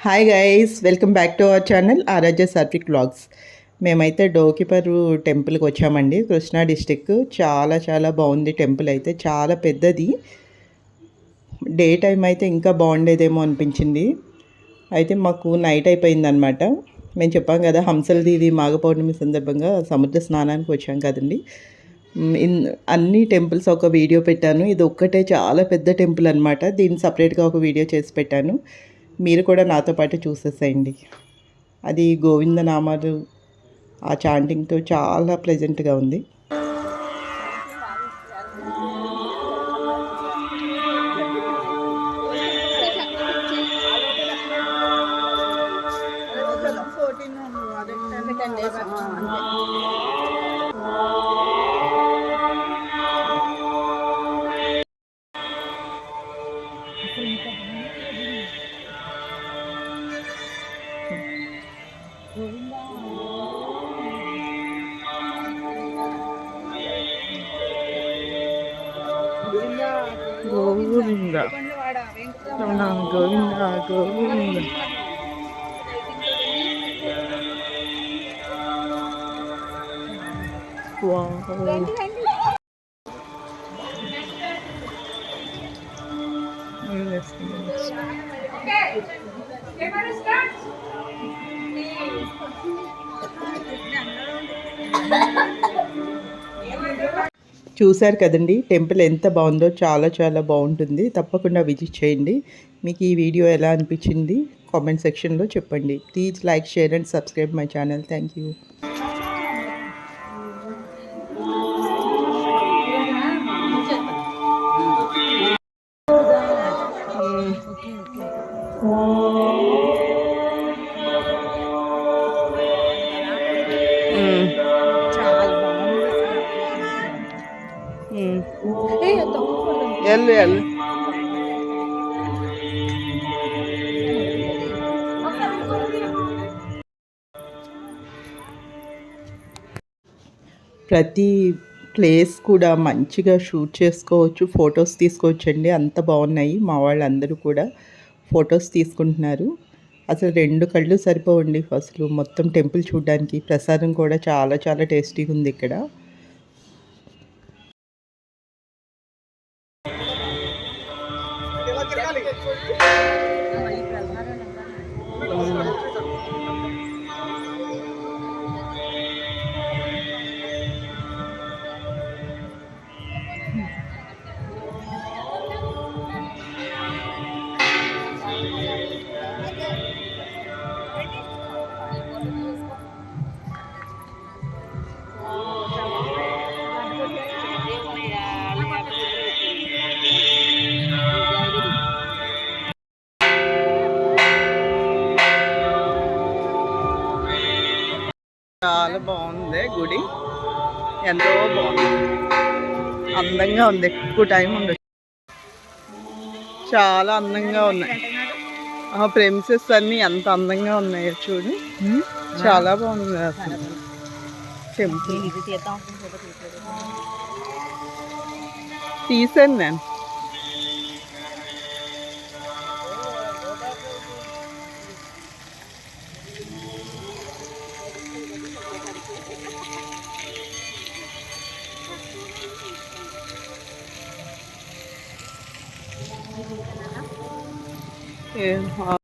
Hi guys, welcome back to our channel Aaradhya Satvik vlogs. మేమైతే డోకిపర్రు టెంపుల్కి వచ్చామండి, కృష్ణా డిస్టిక్. చాలా చాలా బాగుంది టెంపుల్ అయితే, చాలా పెద్దది. డే టైం అయితే ఇంకా బాగుండేదేమో అనిపించింది. అయితే మాకు నైట్ అయిపోయిందనమాట. మేము చెప్పాం కదా, హంసలదీది మాఘ పౌర్ణమి సందర్భంగా సముద్ర స్నానానికి వచ్చాం కదండి. అన్ని టెంపుల్స్ ఒక వీడియో పెట్టాను. ఇది ఒక్కటే చాలా పెద్ద టెంపుల్ అనమాట. దీన్ని సపరేట్గా ఒక వీడియో చేసి పెట్టాను. మీరు కూడా నాతో పాటు చూసేసేయండి. అది గోవిందనామాలు ఆ చాంటింగ్తో చాలా ప్లెజెంట్గా ఉంది. గోవింద గోవింద గోవింద. చూశారు కదండి, టెంపుల్ ఎంత బాగుందో. చాలా చాలా బాగుంటుంది. తప్పకుండా విజిట్ చేయండి. మీకు ఈ వీడియో ఎలా అనిపించింది కామెంట్ సెక్షన్లో చెప్పండి. Please like, share and subscribe my channel. Thank you. ఎల్లు ఎల్లు. ప్రతి ప్లేస్ కూడా మంచిగా షూట్ చేసుకోవచ్చు, ఫొటోస్ తీసుకోవచ్చండి. అంత బాగున్నాయి. మా వాళ్ళందరూ కూడా ఫొటోస్ తీసుకుంటున్నారు. అసలు 2 కళ్ళు సరిపోవండి అసలు మొత్తం టెంపుల్ చూడడానికి. ప్రసాదం కూడా చాలా చాలా టేస్టీగా ఉంది ఇక్కడ. చాలా బాగుంది గుడి, ఎంతో బాగుంది, అందంగా ఉంది. ఎక్కువ టైం ఉండదు. చాలా అందంగా ఉన్నాయి. ప్రెమిసెస్ అన్నీ ఎంత అందంగా ఉన్నాయో చూడు. చాలా బాగుంది అసలు టెంపుల్. తీసాను నేను. Yeah.